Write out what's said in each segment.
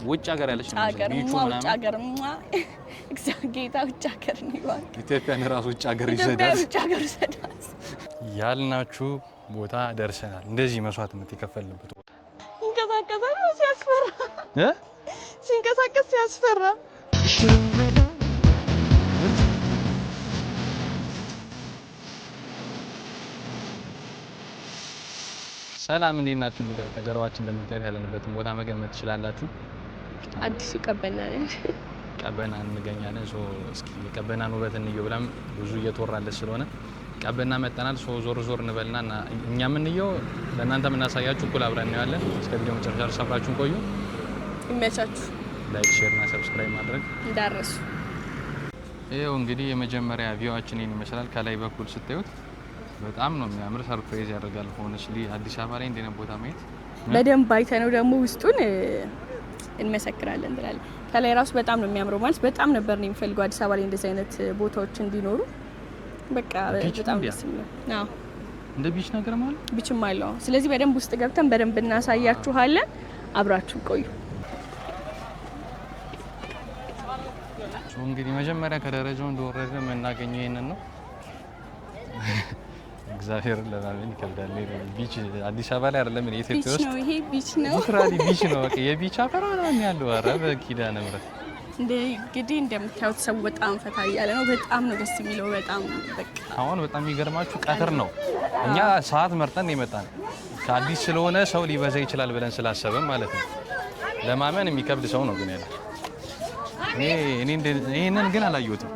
ውጭ ሀገር ያለች ነው ቢቹ ምናምን ውጭ ሀገርማ ጌታ ውጭ ሀገር ነው ይባል ኢትዮጵያን ራሱ ውጭ ሀገር ይሰዳል ውጭ ሀገር ይሰዳል ያልናችሁ ቦታ ደርሰናል እንደዚህ መስዋዕት የምትከፈልበት ቦታ ሲንቀሳቀስ ሲያስፈራ ሲንቀሳቀስ ሲያስፈራ ሰላም እንዴት ናችሁ? ከጀርባችን እንደምታዩት ያለንበትን ቦታ መገመት ትችላላችሁ። አዲሱ ቀበና ነን። ቀበና እንገኛለን። እስኪ ቀበናን ውበት እንየው ብለን ብዙ እየተወራለት ስለሆነ ቀበና መጣናል። ዞር ዞር እንበልና እኛ የምንየው ለእናንተ የምናሳያችሁ እኩል አብረን እናያለን። እስከ ቪዲዮ መጨረሻ ድረስ አብራችሁን ቆዩ። ይመቻችሁ። ላይክ፣ ሼር እና ሰብስክራይብ ማድረግ እንዳትረሱ። ይኸው እንግዲህ የመጀመሪያ ቪዋችን ይሄን ይመስላል። ከላይ በኩል ስታዩት በጣም ነው የሚያምር። ሰርፕራይዝ ያደርጋል። ሆነስሊ አዲስ አበባ ላይ እንደነ ቦታ ማየት በደንብ አይተነው ደግሞ ውስጡን እንመሰክራለን እንላለን። ከላይ ራሱ በጣም ነው የሚያምረው። ማለት በጣም ነበር ነው የሚፈልገው አዲስ አበባ ላይ እንደዚህ አይነት ቦታዎች እንዲኖሩ። በቃ በጣም ደስ የሚለው አዎ፣ እንደ ቢች ነገር ማለት ቢችም አለው። ስለዚህ በደንብ ውስጥ ገብተን በደንብ እናሳያችኋለን። አብራችሁ ቆዩ። እንግዲህ መጀመሪያ ከደረጃው እንደወረደ የምናገኘው ይሄንን ነው። እግዚአብሔር ለማመን ይከብዳል። ቢች አዲስ አበባ ላይ አይደለም ኢትዮጵያ ውስጥ ነው። ይሄ ቢች ነው። ሊትራሊ ቢች ነው። በቃ የቢች አፈር ነው ያለው። ኧረ በኪዳነ ምሕረት እንግዲህ እንደምታዩት ሰው በጣም ፈታ እያለ ነው። በጣም ነው ደስ የሚለው። በጣም በቃ አሁን በጣም የሚገርማችሁ ቀትር ነው። እኛ ሰዓት መርጠን የመጣን ከአዲስ ስለሆነ ሰው ሊበዛ ይችላል ብለን ስላሰበን ማለት ነው። ለማመን የሚከብድ ሰው ነው ግን ያለው። እኔ ይሄንን ግን አላየሁትም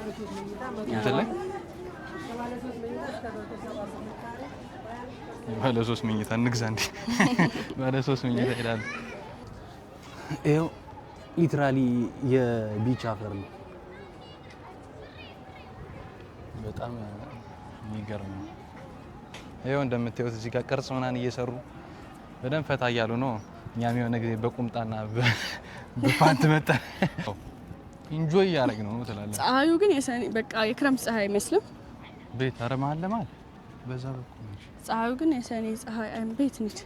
እንትን ላይ ባለ 3 መኝታ እንግዛ እንዴ? ባለ 3 መኝታ ይላል። ይሄው ሊትራሊ የቢች አፈር ነው። በጣም የሚገርም ነው። ይሄው እንደምታዩት እዚህ ጋር ቅርጽ ምናምን እየሰሩ በደንብ ፈታ እያሉ ነው። እኛም የሆነ ጊዜ በቁምጣና በፓንት መጣ ኢንጆይ እያደረግን ነው ትላለህ። ፀሐዩ ግን በቃ የክረምት ፀሐይ አይመስልም። ቤት ኧረ መሀል ለመሀል በዛ በኩል ነው ፀሐዩ ግን የሰኔ ፀሐይ ቤት ነች።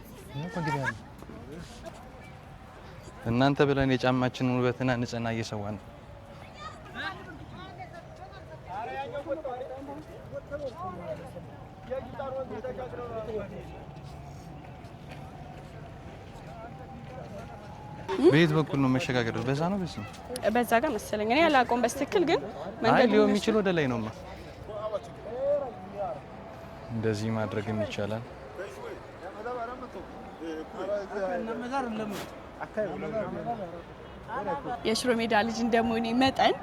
እናንተ ብለን የጫማችንን ውበትና ንጽህና እየሰዋን ነው። ቤት በኩል ነው መሸጋገር። በዛ ነው በዛ ጋር መሰለኝ። እኔ አላውቀውም በስትክክል ግን መንገዱ ሊሆን የሚችል ወደ ላይ ነውማ። እንደዚህ ማድረግም ይቻላል። የሽሮ ሜዳ ልጅ እንደመሆኔ መጠን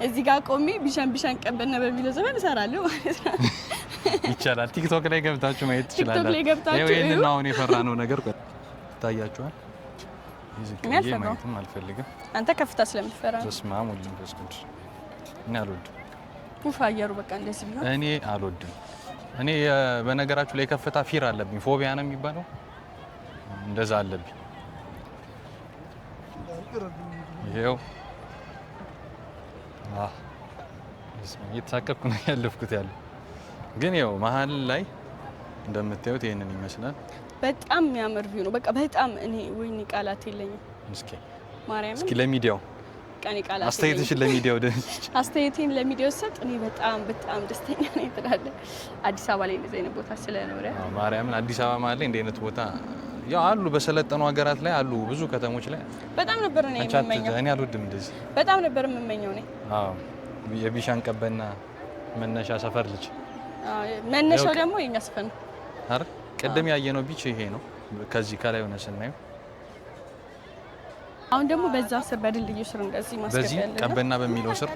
እዚህ ጋር ቆሜ ቢሻን ቀበና በሚለው ዘመን እሰራለሁ ማለት ነው። ይቻላል። ቲክቶክ ላይ ገብታችሁ ማየት ትችላላችሁ። ይሄንን አሁን የፈራነው ነገር ታያችኋል። ይሄ ማየትም አልፈልግም። አንተ ከፍታ ስለምትፈራ ነው። በስመ አብ ወወልድ ወመንፈስ ቅዱስ። እኔ አልወድም። አየሩ በቃ እንደዚህ ቢሆን እኔ አልወድም። እኔ በነገራችሁ ላይ ከፍታ ፊር አለብኝ። ፎቢያ ነው የሚባለው። እንደዛ አለብኝ። ይሄው እየተሳቀቅኩ ነው ያለፍኩት ያለው። ግን ያው መሀል ላይ እንደምታዩት ይሄንን ይመስላል። በጣም የሚያምር ቪው ነው። በቃ በጣም እኔ ወይኔ ቃላት የለኝም። እስኪ ለሚዲያው አስተያየትሽን ለሚዲያው አስተያየቴን ለሚዲያው ሰጥ። እኔ በጣም ደስተኛ ነኝ ትላለህ። አዲስ አበባ ላይ እንደዚህ አይነት ቦታ ስለኖረ ማርያምን አዲስ አበባ ማለት ላይ እንደ አይነት ቦታ ያው አሉ በሰለጠኑ ሀገራት ላይ አሉ ብዙ ከተሞች ላይ በጣም ነበር እኔ የምመኘው። እኔ አልወድም እንደዚህ በጣም ነበር የምመኘው እኔ። የቢሻን ቀበና መነሻ ሰፈር ልጅ መነሻው ደግሞ የኛ ሰፈር ነው አይደል? ቅድም ያየነው ቢች ይሄ ነው። ከዚህ ከላይ ሆነ ስናየው አሁን ደግሞ በዛ ስር በድልድዩ ስር እንደዚህ ማስገቢያ በዚህ ቀበና በሚለው ስር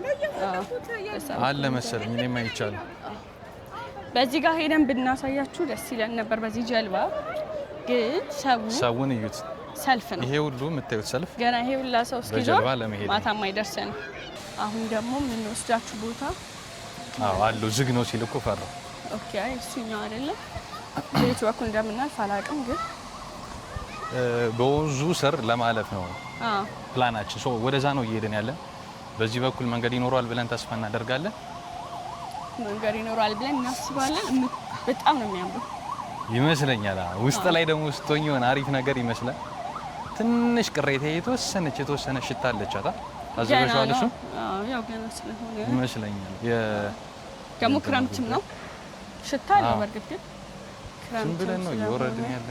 አለ መሰለኝ። እኔም አይቻለሁ። በዚህ ጋር ሄደን ብናሳያችሁ ደስ ይለን ነበር። በዚህ ጀልባ ግን ሰውን እዩት። ሰልፍ ነው ይሄ ሁሉ የምታዩት ሰልፍ ገና ይሄ ሁላ ሰው እስኪዞር ማታም አይደርሰን። አሁን ደግሞ የምንወስዳችሁ ቦታ አሉ። ዝግ ነው ሲል እኮ ፈራሁ። ኦኬ እሱኛው አይደለም። ቤቱ በኩል እንደምናልፍ አላውቅም ግን በወንዙ ስር ለማለፍ ነው ፕላናችን። ወደዛ ነው እየሄድን ያለን። በዚህ በኩል መንገድ ይኖራል ብለን ተስፋ እናደርጋለን። መንገድ ይኖራል ብለን እናስባለን። በጣም ነው የሚያምረው ይመስለኛል። ውስጥ ላይ ደግሞ ስትሆኚ የሆነ አሪፍ ነገር ይመስላል። ትንሽ ቅሬታ የተወሰነ ሽታ አለቻታ ታዘበሻል እሱ ያው ገና ስለሆነ ይመስለኛል ደግሞ ክረምትም ነው ሽታ ነው በርግጥ ዝም ብለን ነው እየወረድን ያለ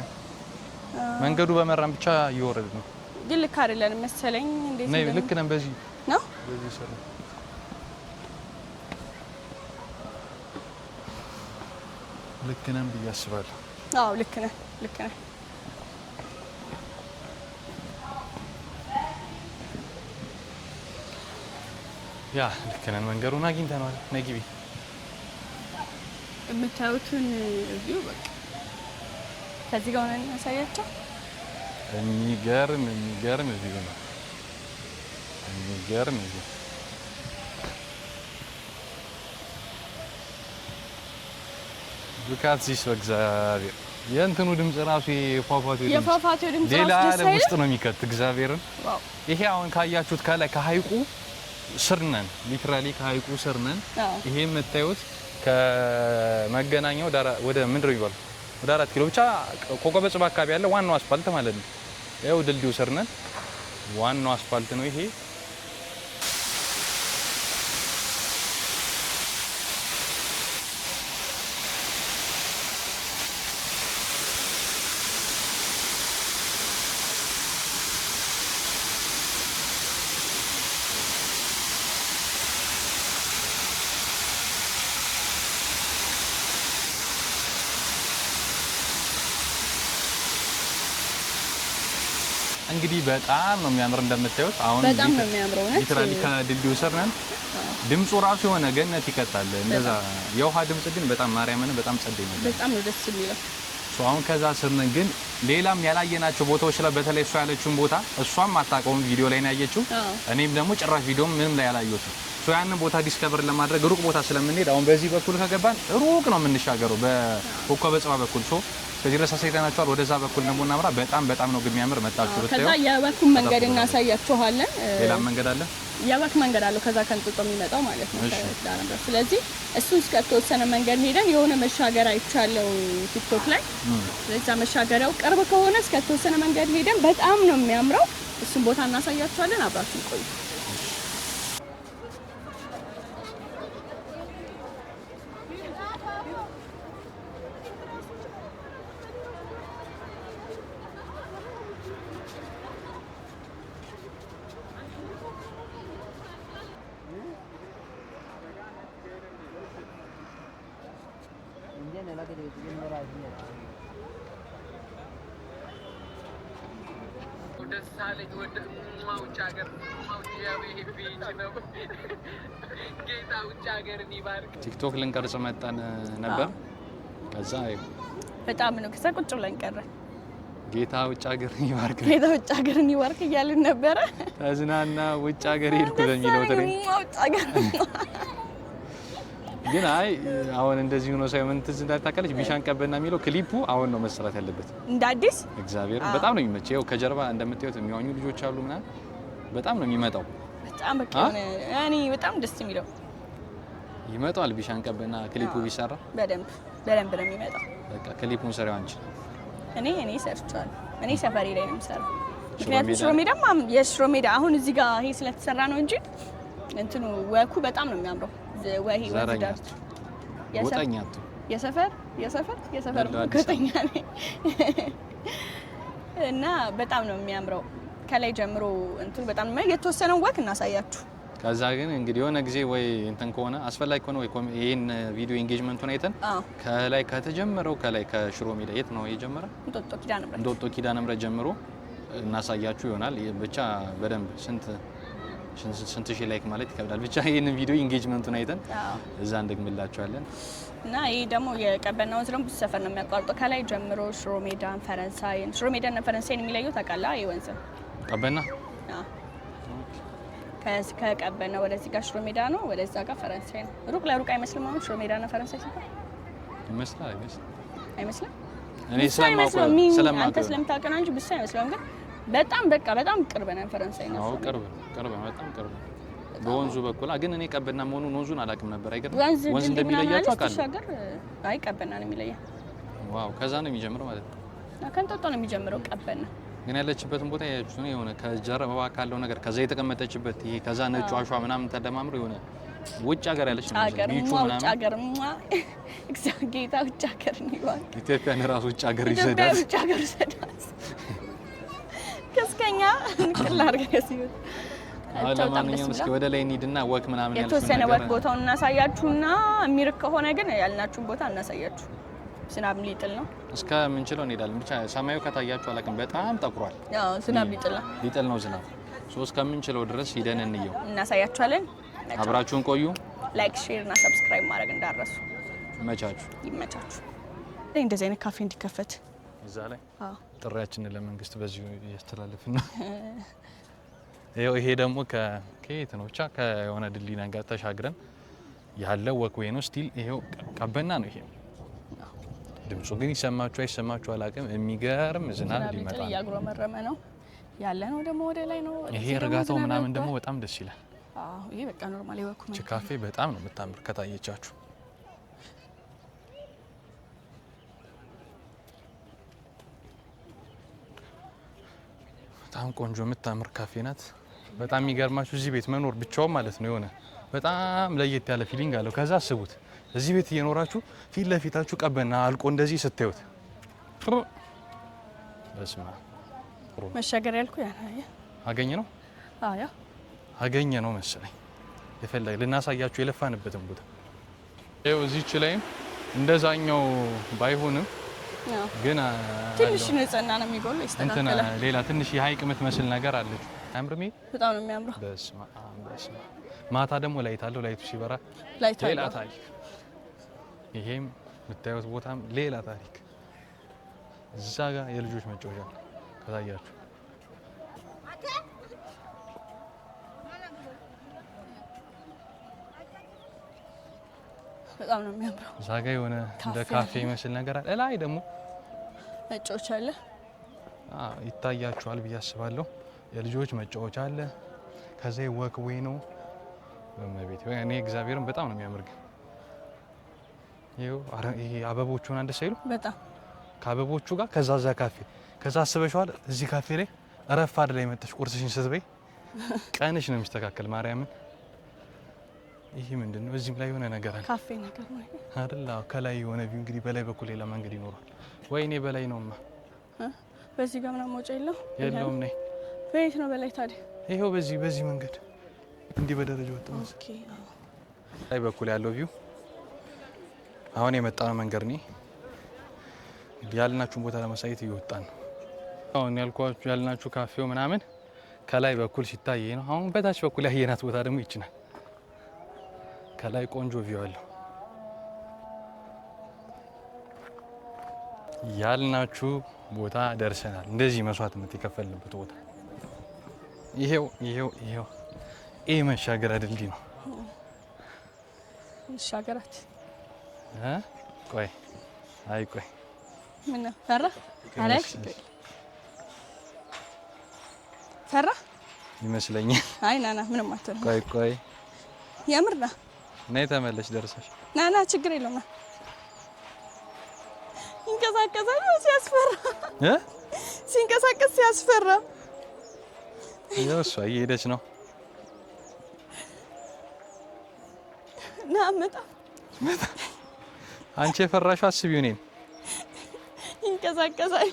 መንገዱ በመራን ብቻ እየወረድን ነው ግን ልክ አይደለም መሰለኝ እንዴት ነው ልክ ነን በዚህ ነው በዚህ ሰራ ልክ ነን ብዬ አስባለሁ አዎ ልክ ነን ያ ልክ ነን መንገዱን አግኝተናል ነግቢ የምታዩትን ቪው በቃ ከዚህ ጋር ሆነን ያሳያቸው የሚገርም ቪው ነው የሚገርም ቪው ሉካት ዚስ በእግዚአብሔር የእንትኑ ድምጽ ራሱ የፏፏቴው ድምጽ ሌላ ዓለም ውስጥ ነው የሚከት እግዚአብሔርን ይሄ አሁን ካያችሁት ከላይ ከሐይቁ ስር ነን ሊትራሊ ከሐይቁ ስር ነን ይሄ የምታዩት ከመገናኛው ወደ ምንድነው ይባላል ወደ 4 ኪሎ ብቻ ኮከበ ጽባ አካባቢ ያለ ዋናው አስፋልት ማለት ነው ያው ድልድዩ ስር ነን ዋናው አስፋልት ነው ይሄ እንግዲህ በጣም ነው የሚያምር እንደምታዩት አሁን በጣም ነው የሚያምረው ነው ሊትራሊ ከድልድዩ ስር ነን ድምጹ ራሱ የሆነ ገነት ይከታል እንደዛ የውሃ ድምጽ ግን በጣም ማርያምን በጣም ጸደይ ነው በጣም ነው ደስ የሚለው አሁን ከዛ ስር ነን ግን ሌላም ያላየናቸው ቦታዎች ላይ በተለይ እሷ ያለችውን ቦታ እሷም አታውቀውም ቪዲዮ ላይ ነው ያየችው እኔም ደግሞ ጭራሽ ቪዲዮም ምንም ላይ ያላየሁት ያንን ቦታ ዲስከቨር ለማድረግ ሩቅ ቦታ ስለምንሄድ አሁን በዚህ በኩል ከገባን ሩቅ ነው የምንሻገረው በኮከበ ጽባ በኩል ከዚህ ድረስ አሳይተናችኋል ወደዛ በኩል ደግሞ እናምራ በጣም ነው የሚያምር መጣችሁ ብታዩ ከዛ የበኩን መንገድ እናሳያችኋለን ሌላ መንገድ አለ የበክ መንገድ አለው ከዛ ከንጥጦ የሚመጣው ማለት ነው ስለዚህ እሱን እስከተወሰነ መንገድ ሄደን የሆነ መሻገር አይቻለው ቲክቶክ ላይ ስለዚህ መሻገሪያው ቅርብ ከሆነ እስከተወሰነ መንገድ ሄደን በጣም ነው የሚያምረው እሱን ቦታ እናሳያችኋለን አብራችሁ ቆዩ ቲክቶክ ልንቀርጽ መጣን ነበር ከዛ በጣም ነው ከዛ ቁጭ ብለን ቀረ ጌታ ውጭ ሀገርን ይባርክ እያልን ነበረ ተዝናና ውጭ ሀገር ሄድኩ ለሚለው ተሬ ግን አይ አሁን እንደዚህ ሆኖ ሳይሆን ትዝ እንዳታቀለች ቢሻን ቀበና የሚለው ክሊፑ አሁን ነው መሰራት ያለበት እንደ አዲስ እግዚአብሔር በጣም ነው የሚመቸው ከጀርባ እንደምታዩት የሚዋኙ ልጆች አሉ ምናምን በጣም ነው የሚመጣው በጣም በቃ እኔ በጣም ደስ የሚለው ይመጣል ቢሻን ቀበና ክሊፑ ቢሰራ በደንብ ነው የሚመጣው በቃ ክሊፑን ሰራው አንቺ እኔ ሰርቻለሁ እኔ ሰፈሪ ላይ ነው የምሰራው ምክንያቱም ሽሮ ሜዳ አሁን እዚህ ጋር ይሄ ስለተሰራ ነው እንጂ እንትኑ ወኩ በጣም ነው የሚያምረው ወሂ ወዳት የሰፈር ጎጠኛ ነኝ እና በጣም ነው የሚያምረው ከላይ ጀምሮ እንትኑ በጣም የተወሰነው ወክ እናሳያችሁ ከዛ ግን እንግዲህ የሆነ ጊዜ ወይ እንትን ከሆነ አስፈላጊ ከሆነ ወይ ይሄን ቪዲዮ ኢንጌጅመንቱን አይተን ከላይ ከተጀመረው ከላይ ከሽሮ ሜዳ የት ነው የጀመረው እንጦጦ ኪዳነ ምሕረት ጀምሮ እናሳያችሁ ይሆናል ብቻ በደንብ ስንት ሺህ ላይክ ማለት ይከብዳል ብቻ ይሄን ቪዲዮ ኢንጌጅመንቱን አይተን እዛ እንደግምላችኋለን እና ይሄ ደግሞ የቀበና ወንዝ ደግሞ ብዙ ሰፈር ነው የሚያቋርጠው ከላይ ጀምሮ ሽሮ ሜዳን ፈረንሳይን የሚለየው ታውቃለህ ይሄ ወንዝ ቀበና ከቀበና ወደዚህ ጋር ሽሮ ሜዳ ነው ወደዛ ጋር ፈረንሳይ ነው ሩቅ ለሩቅ አይመስልም አሁን ሽሮ ሜዳና ፈረንሳይ ሲባል አይመስልም እኔ ስለማውቀው አንተ ስለምታውቅ ነው እንጂ ብቻ አይመስልም ግን በጣም ቅርብ ነው ፈረንሳይ ነው ቅርብ በጣም ቅርብ በወንዙ በኩል ግን እኔ ቀበና መሆኑን ወንዙን አላውቅም ነበር አይገርም ወንዝ እንደሚለያቸው አውቃለሁ አይ ቀበና ነው የሚለየው ዋው ከዛ ነው የሚጀምረው ማለት ነው ከንጦጦ ነው የሚጀምረው ቀበና ግን ያለችበትን ቦታ ያያችሁ ነው የሆነ ከጀርባ ካለው ነገር ከዛ የተቀመጠችበት ይሄ ከዛ ነጩ አሸዋ ምናምን ተደማምሮ የሆነ ውጭ ሀገር ያለች ነው ቢቹ ምናምን ውጭ ሀገርማ ጌታ ውጭ ሀገር ነው ይባል ኢትዮጵያን ራሱ ውጭ ሀገር ይሰዳል ውጭ ሀገር ይሰዳል ከስከኛ እንቅል አድርገህ ሲሆን ለማንኛውም እስኪ ወደ ላይ እንሂድና ወክ ምናምን ያልኩት የተወሰነ ወክ ቦታውን እናሳያችሁና የሚርቅ ከሆነ ግን ያልናችሁን ቦታ እናሳያችሁ። ዝናብ ሊጥል ነው እስከምንችለው እንሄዳለን። ብቻ ሰማዩ ከታያችሁ አላውቅም በጣም ጠቁሯል። ያው ዝናብ ሊጥል ነው ዝናብ። እስከምንችለው ድረስ ሂደን እንየው እናሳያችኋለን። አብራችሁን ቆዩ። ላይክ፣ ሼር እና ሰብስክራይብ ማድረግ እንዳትረሱ። ይመቻችሁ። እንደዚህ አይነት ካፌ እንዲከፈት እዛ ላይ ጥሪያችንን ለመንግስት በዚሁ እያስተላለፍን ነው። ይሄ ደግሞ ከየት ነው ብቻ ከሆነ ድልድይ ነገር ተሻግረን ያለው ወክዌይ ነው። ስቲል ይሄው ቀበና ነው። ይሄ ድምፁ ግን ይሰማችሁ አይሰማችሁ አላውቅም። የሚገርም ዝናብ ሊመጣ ነው። እያጉረመረመ ነው ያለ ነው። ደግሞ ወደ ላይ ነው። ይሄ እርጋታው ምናምን ደግሞ በጣም ደስ ይላል። ይሄ በቃ ኖርማል ይወኩ ነው። ካፌ በጣም ነው የምታምር ከታየቻችሁ። በጣም ቆንጆ የምታምር ካፌ ናት። በጣም የሚገርማችሁ እዚህ ቤት መኖር ብቻውን ማለት ነው የሆነ በጣም ለየት ያለ ፊሊንግ አለው። ከዛ አስቡት እዚህ ቤት እየኖራችሁ ፊት ለፊታችሁ ቀበና አልቆ እንደዚህ ስታዩት በስማ መሻገር ያልኩ አገኘ ነው አገኘ ነው መሰለኝ የፈለገ ልናሳያችሁ የለፋንበትን ቦታ ይኸው እዚች ላይም እንደዛኛው ባይሆንም ግን ትንሽ ንጽህና ነው የሚጎለው ይስተካከላል። ሌላ ትንሽ የሀይቅ የምትመስል ነገር አለች። አያምርም? በጣም ነው የሚያምረው። በስመ አብ። ማታ ደግሞ ላይት አለው። ላይቱ ሲበራ ሌላ ታሪክ። ይሄም የምታዩት ቦታም ሌላ ታሪክ። እዛ ጋር የልጆች መጫወቻ ከታያችሁ በጣም ነው የሚያምረው። እዛ ጋር የሆነ እንደ ካፌ ይመስል ነገር አለ። ላይ ደግሞ መጫወቻ አለ። ይታያችኋል ብዬ አስባለሁ። የልጆች መጫወቻ አለ። ከዛ ወክዌይ ነው በመቤት እኔ እግዚአብሔርን በጣም ነው የሚያምር። ይሄ አበቦቹን አንድ ሳይሉ በጣም ከአበቦቹ ጋር ከዛ ካፌ ከዛ አስበሽዋል። እዚህ ካፌ ላይ ረፋድ ላይ መጥተሽ ቁርስሽን ስትበይ ቀንሽ ነው የሚስተካከል። ማርያምን ይሄ ምንድነው? እዚህም ላይ የሆነ ነገር አለ። ካፌ ነገር ነው አይደል? ከላይ የሆነ ቪው እንግዲህ በላይ በኩል ሌላ መንገድ ይኖራል። ወይኔ በላይ ነውማ። በዚህ ጋር ምናምን መውጫ የለውም ነኝ። በየት ነው በላይ ታዲያ? ይሄው በዚህ መንገድ እንዲህ በደረጃ ወጣ። ኦኬ። ላይ በኩል ያለው ቪው አሁን የመጣነው መንገድ ነው። ያልናችሁን ቦታ ለማሳየት እየወጣን ነው። አሁን ያልኳችሁ ያልናችሁ ካፌው ምናምን ከላይ በኩል ሲታይ ነው። አሁን በታች በኩል ያየናት ቦታ ደግሞ ይችላል። ከላይ ቆንጆ ቪው አለው። ያልናችሁ ቦታ ደርሰናል። እንደዚህ መስዋዕትነት የከፈልንበት ቦታ ይሄው ይሄ መሻገሪያ ድልድይ ነው። መሻገራት ቆይ ምን ፈራ አላክ ፈራ ይመስለኛል። አይ ናና ምንም አትሆንም። ቆይ ያምርና ነይ ተመለሽ ደርሰሽ ናና ችግር የለውም። ይንቀሳቀሳል ሲያስፈራ ሲንቀሳቀስ ሲያስፈራ ይኸው እሷ እየሄደች ነው። ና መጣ አንቺ የፈራሽው አስቢው እኔን ይንቀሳቀሳል።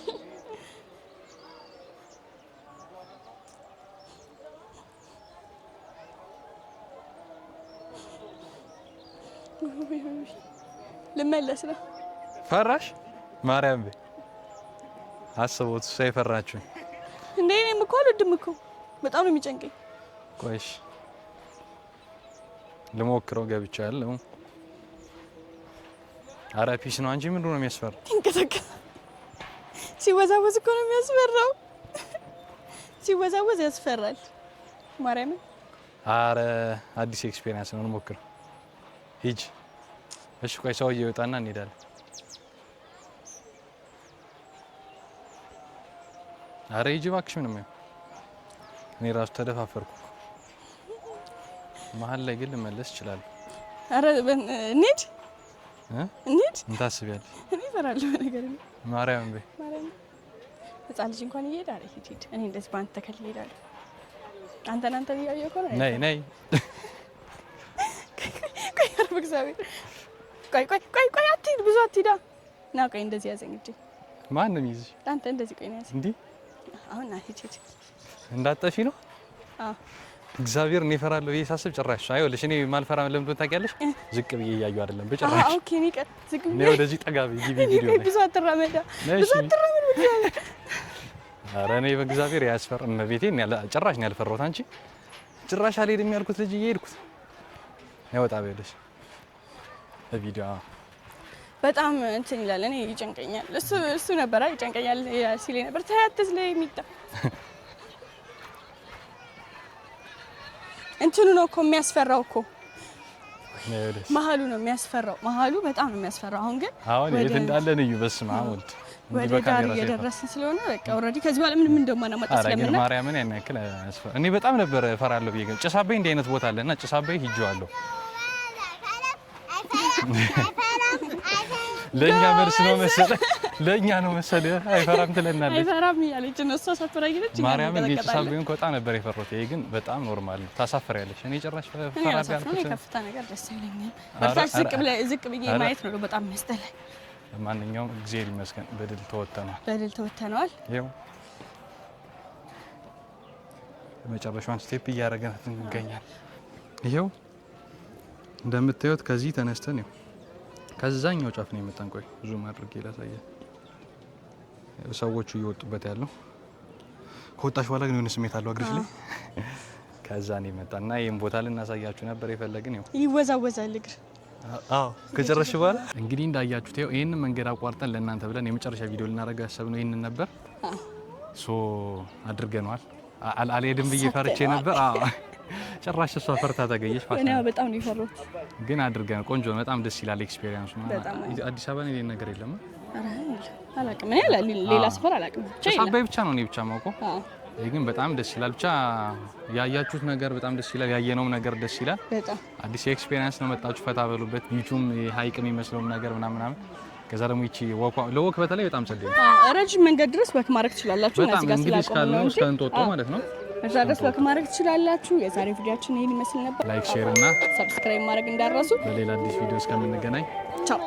ልመለስ ነው። ፈራሽ? ማርያም በይ አስቦት እሷ የፈራችሁ እንዴ? እኔም እኮ አልወድም እኮ በጣም ነው የሚጨንቀኝ። ቆይሽ ልሞክረው ገብቻለሁ። ኧረ ፒስ ነው እንጂ ምንድን ነው የሚያስፈራው? ይንቀሳቀስ ሲወዛወዝ እኮ ነው የሚያስፈራው። ሲወዛወዝ ያስፈራል። ማርያምን ኧረ አዲስ ኤክስፒሪየንስ ነው። እንሞክረው። ሂጅ። እሺ ቆይ ሰውዬ ይወጣና እንሄዳለን። ኧረ ሂጂ እባክሽ። ምንም ነው እኔ ራሱ ተደፋፈርኩ። መሀል ላይ ግን ልመለስ እችላለሁ። ኧረ እንሂድ እንሂድ። ምን ታስቢያለሽ? እኔ እፈራለሁ ነገር ነው። ማርያም በይ ህፃን ልጅ እንኳን እየሄደ አለ ሂድ እኔ እንደዚህ ባንተ ተከል እሄዳለሁ። አንተን እያየሁ እኮ ነው። ነይ ቆይ አርብ እግዚአብሔር ቆይ አትሂድ፣ ብዙ አትሂዳ ና ቆይ እንደዚህ ያዘኝ እጄ። ማንም ይዝሽ አንተ እንደዚህ ቆይ ነው ያዘኝ እንዴ? አሁን ና ሂድ እንዳጠፊ ነው። አዎ እግዚአብሔር እኔ እፈራለሁ ብዬ ሳስብ ጭራሽ አይወልሽ እኔ ማልፈራ ለምን ታውቂያለሽ? ዝቅ ብዬ እያዩ አይደለም በጭራሽ። ኦኬ እኔ ቀር ዝቅ ብዬ ነው ወደዚህ ጠጋ ብዬ ቪዲዮ ላይ ብዙ አትራመዳ እግዚአብሔር። ኧረ እኔ በእግዚአብሔር ያስፈራም ቤቴን ጭራሽ ነው ያልፈራሁት። አንቺ ጭራሽ አልሄድም ያልኩት ልጅ እየሄድኩት ያወጣ በለሽ በቪዲዮ በጣም እንትን ይላል። እኔ ይጨንቀኛል። እሱ ነበር ይጨንቀኛል ሲለኝ ነበር። ታያትስ ላይ የሚጣ እንትኑ ነው እኮ የሚያስፈራው እኮ መሀሉ ነው የሚያስፈራው። መሀሉ በጣም ነው የሚያስፈራው። አሁን ግን የት እንዳለን እዩ። በስመ አብ ወልድ ወደ ዳር እየደረስን ስለሆነ በቃ ኦልሬዲ ከዚህ በኋላ ምንም እንደማናመጣ ስለምን ማርያምን ያን ያክል እኔ በጣም ነበር እፈራለሁ ብዬ ጭስ አባይ እንዲህ አይነት ቦታ አለና ጭስ አባይ ሂጄዋለሁ። ለኛ መልስ ነው መሰለህ ለኛ ነው መሰለህ አይፈራም ትለናለች። አይፈራም እያለች ነው እሷ ሳትፈራጊለች። ማርያምን ጭስ አባይን በጣም ነበር የፈራሁት። ይሄ ግን በጣም ኖርማል ነው። ታሳፍሪያለሽ። እኔ ጭራሽ ፈራ ያልኩት ከፍታ ነገር ደስ ይለኛል። በርታች ዝቅ ብዬ ማየት ነው በጣም የሚያስጠላኝ። ማንኛውም እግዚአብሔር ይመስገን በድል ተወተነዋል። ይኸው የመጨረሻውን ስቴፕ እያደረግን እንገኛለን። ይኸው እንደምታዩት ከዚህ ተነስተን ይኸው ከዛኛው ጫፍ ነው የመጣን። ቆይ ዙም አድርጌ ላሳየ። ሰዎቹ እየወጡበት ያለው ከወጣሽ በኋላ ግን የሆነ ስሜት አለው እግርሽ ላይ። ከዛ ነው የመጣና ይሄን ቦታ ልናሳያችሁ ነበር የፈለግን። ይኸው ይወዛወዛል እግር። አዎ ከጨረሽ በኋላ እንግዲህ እንዳያችሁት ይኸው ይሄንን መንገድ አቋርጠን ለእናንተ ብለን የመጨረሻ ቪዲዮ ልናደርገው ያሰብነው ይሄንን ነበር። አድርገናል። አልሄድም ብዬ ፈርቼ ነበር። ጭራሽ እሷ ፈርታ ተገኘች። እኔ በጣም ነው የፈራሁት፣ ግን አድርገን ቆንጆ ነው። በጣም ደስ ይላል ኤክስፒሪየንሱ። አዲስ አበባ ላይ ነገር የለም። አላውቅም እኔ ሌላ ሰፈር አላውቅም። አባይ ብቻ ነው እኔ ብቻ የማውቀው። ይሄ ግን በጣም ደስ ይላል። ብቻ ያያችሁት ነገር በጣም ደስ ይላል። ያየነውም ነገር ደስ ይላል። በጣም አዲስ ኤክስፒሪየንስ ነው። መጣችሁ ፈታ በሉበት። ቢቹም ሀይቅ የሚመስለውም ነገር ምናምን ከዛ ደግሞ ይቺ ለወክ በተለይ በጣም ጸደይ ረጅም መንገድ ድረስ ወክ ማድረግ ትችላላችሁ። በጣም እንግዲህ እስካልነው እስከ እንጦጦ ማለት ነው። እዛ ድረስ ወክ ማድረግ ትችላላችሁ። የዛሬ ቪዲዮአችን ይሄን ይመስል ነበር። ላይክ፣ ሼር እና ሰብስክራይብ ማድረግ እንዳትረሱ። በሌላ አዲስ ቪዲዮ እስከምንገናኝ ቻው።